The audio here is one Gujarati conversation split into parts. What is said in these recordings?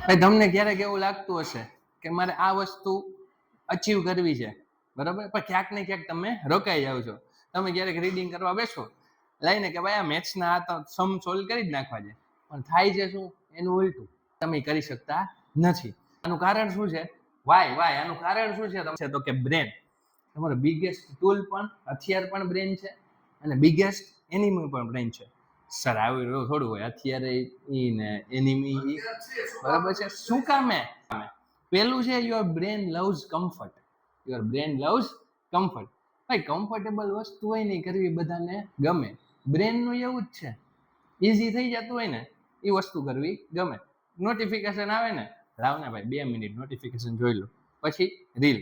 ભાઈ તમને ક્યારેક એવું લાગતું હશે કે મારે આ વસ્તુ અચીવ કરવી છે, બરાબર, પણ ક્યાંક ને ક્યાંક તમે રોકાઈ જાવ છો. તમે ક્યારેક રીડિંગ કરવા બેસો લઈને કે ભાઈ આ મેથ્સના આ તો સમ સોલ્વ કરી જ નાખવા છે, પણ થાય છે શું? એનું ઉલટું, તમે કરી શકતા નથી. આનું કારણ શું છે? વાય આનું કારણ શું છે? તો કે બ્રેન. તમારો બિગેસ્ટ ટૂલ પણ, હથિયાર પણ બ્રેન છે, અને બિગેસ્ટ એનિમી પણ બ્રેન છે. સર આવી થોડું હોય, અત્યારે ઈ ને એનિમી, બરાબર છે. શું કામે? પેલું છે your brain loves comfort. Your brain loves comfort. ભાઈ કમ્ફર્ટેબલ વસ્તુ હોય ને કરવી બધાને ગમે. બ્રેનનું એવું જ છે, ઈઝી થઈ જતું હોય ને એ વસ્તુ કરવી ગમે. નોટિફિકેશન આવે ને, લાવ ને ભાઈ 2 મિનિટ નોટિફિકેશન જોઈ લો, પછી રીલ.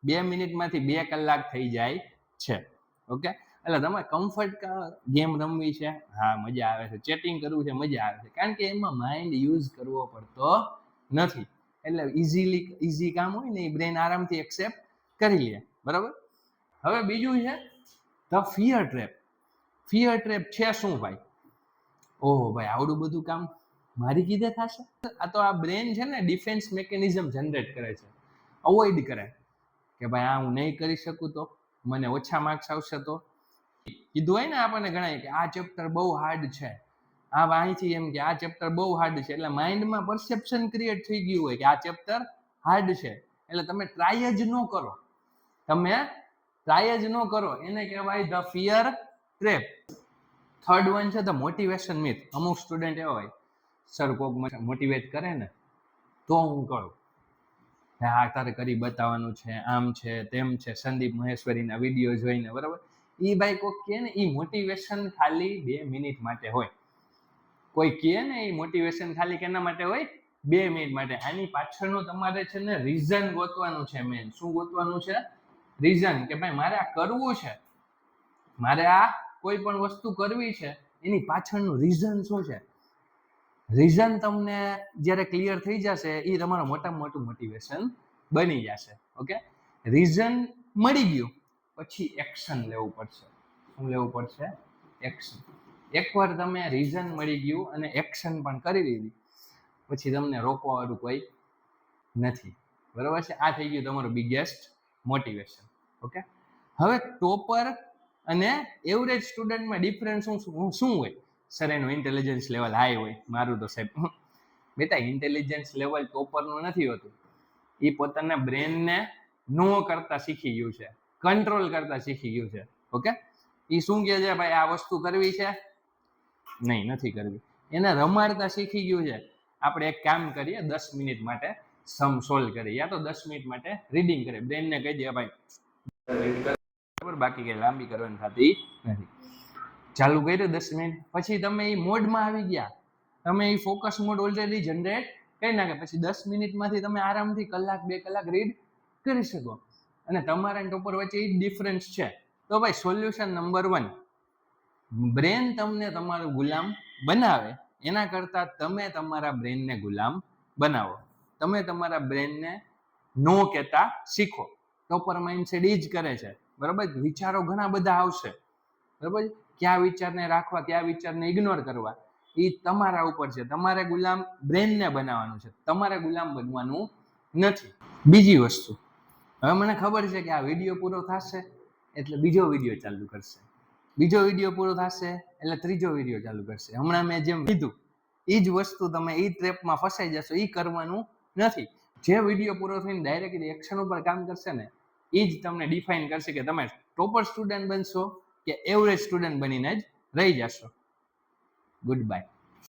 2 મિનિટમાંથી 2 કલાક થઈ જાય છે. ઓકે, એટલે તમારે કમ્ફર્ટ ગેમ રમવી છે, હા મજા આવે છે. ચેટિંગ કરવું છે, મજા આવે છે, કારણ કે એમાં માઇન્ડ યુઝ કરવો પડતો નથી. એટલે ઈઝી કામ હોય ને એ બ્રેન આરામથી એક્સેપ્ટ કરી લે, બરાબર. હવે બીજું છે the fear trap. Fear trap છે શું ભાઈ? ઓહો ભાઈ, આવડું બધું કામ મારી કીધે થશે? આ તો આ બ્રેન છે ને ડિફેન્સ મેકેનિઝમ જનરેટ કરે છે, અવોઇડ કરે કે ભાઈ આ હું નહીં કરી શકું તો, મને ઓછા માર્ક્સ આવશે તો. કીધું હોય ને આપણને ગણાય કે આ ચેપ્ટર બહુ હાર્ડ છે, આ અહીંથી એમ કે આ ચેપ્ટર બહુ હાર્ડ છે, એટલે માઇન્ડમાં પરસેપ્શન ક્રિએટ થઈ ગયું હોય કે આ ચેપ્ટર હાર્ડ છે, એટલે તમે ટ્રાય જ ન કરો. તમે ટ્રાય જ ન કરો, એને કહેવાય the fear trap. Third one છે ધ મોટિવેશન મિથ. અમુક સ્ટુડન્ટ એવા હોય, સર કોક મોટિવેટ કરે ને તો હું કરું, હા તારે કરી બતાવવાનું છે, આમ છે તેમ છે, સંદીપ મહેશ્વરીના વિડીયો જોઈને, બરાબર. એ ભાઈ કોક કહે ને એ મોટિવેશન ખાલી 2 મિનિટ માટે હોય. કોઈ કહે ને એ મોટિવેશન ખાલી કેના માટે હોય? 2 મિનિટ માટે. આની પાછળનું તમારે છે ને રીઝન ગોતવાનું છે. મેન શું ગોતવાનું છે? રીઝન, કે ભાઈ મારે આ કરવું છે, મારે આ કોઈ પણ વસ્તુ કરવી છે, એની પાછળનું રીઝન શું છે? રીઝન તમને જ્યારે ક્લિયર થઈ જશે એ તમારું મોટામાં મોટું મોટિવેશન બની જશે. ઓકે, રીઝન મળી ગયું પછી એક્શન લેવું પડશે. શું લેવું પડશે? એક્શન. એકવાર તમે રીઝન મળી ગયું અને એક્શન પણ કરી લીધી પછી તમને રોકવા વાળું કોઈ નથી, બરાબર છે. આ થઈ ગયું તમારું બિગેસ્ટ મોટિવેશન. ઓકે, હવે ટોપર અને એવરેજ સ્ટુડન્ટમાં ડિફરન્સ શું હોય? સર એનું ઇન્ટેલિજન્સ લેવલ હાઈ હોય. મારું તો સાહેબ બેટા ઇન્ટેલિજન્સ લેવલ ટોપરનું નથી હોતું, એ પોતાના બ્રેનને નો કરતા શીખી ગયું છે, કંટ્રોલ કરતા શીખી ગયું છે. ઓકે, એ શું કહે છે ભાઈ આ વસ્તુ કરવી છે, નહીં નથી કરવી, એને રમાડતા શીખી ગયું છે. આપણે એક કામ કરીએ, 10 મિનિટ માટે સમ સોલ્વ કરીએ, યા તો 10 મિનિટ માટે રીડિંગ કરીએ. બ્રેનને કહી દે ભાઈ બરાબર, બાકી કઈ લાંબી કરવાની થતી નથી. ચાલુ કર્યું 10 મિનિટ, પછી તમે એ મોડમાં આવી ગયા, તમે એ ફોકસ મોડ ઓલરેડી જનરેટ કરી નાખે, પછી 10 મિનિટમાંથી તમે આરામથી કલાક 2 કલાક રીડ કરી શકો. અને તમારા ટોપર વચ્ચે એ ડિફરન્સ છે. તો ભાઈ સોલ્યુશન નંબર 1, બ્રેન તમને તમારું ગુલામ બનાવે એના કરતાં તમે તમારા બ્રેનને ગુલામ બનાવો. તમે તમારા બ્રેનને નો કહેતા શીખો. ટોપર માઇન્ડસેટ એ જ કરે છે, બરાબર. વિચારો ઘણા બધા આવશે, બરાબર. કયા વિચારને રાખવા, કયા વિચારને ઇગ્નોર કરવા, એ તમારા ઉપર છે. તમારે ગુલામ બ્રેનને બનાવવાનું છે, તમારે ગુલામ બનવાનું નથી. બીજી વસ્તુ, હવે મને ખબર છે કે આ વિડીયો પૂરો થશે એટલે બીજો વિડીયો ચાલુ કરશે, બીજો વિડીયો પૂરો થશે એટલે ત્રીજો વિડીયો ચાલુ કરશે. હમણાં મેં જેમ કીધું એ જ વસ્તુ તમે એ ટ્રેપમાં ફસાઈ જશો, એ કરવાનું નથી. જે વિડીયો પૂરો થઈને ડાયરેક્ટલી એક્શન ઉપર કામ કરશે ને એ જ તમને ડિફાઇન કરશે કે તમે ટોપર સ્ટુડન્ટ બનશો કે એવરેજ સ્ટુડન્ટ બનીને જ રહી જશો. Good bye.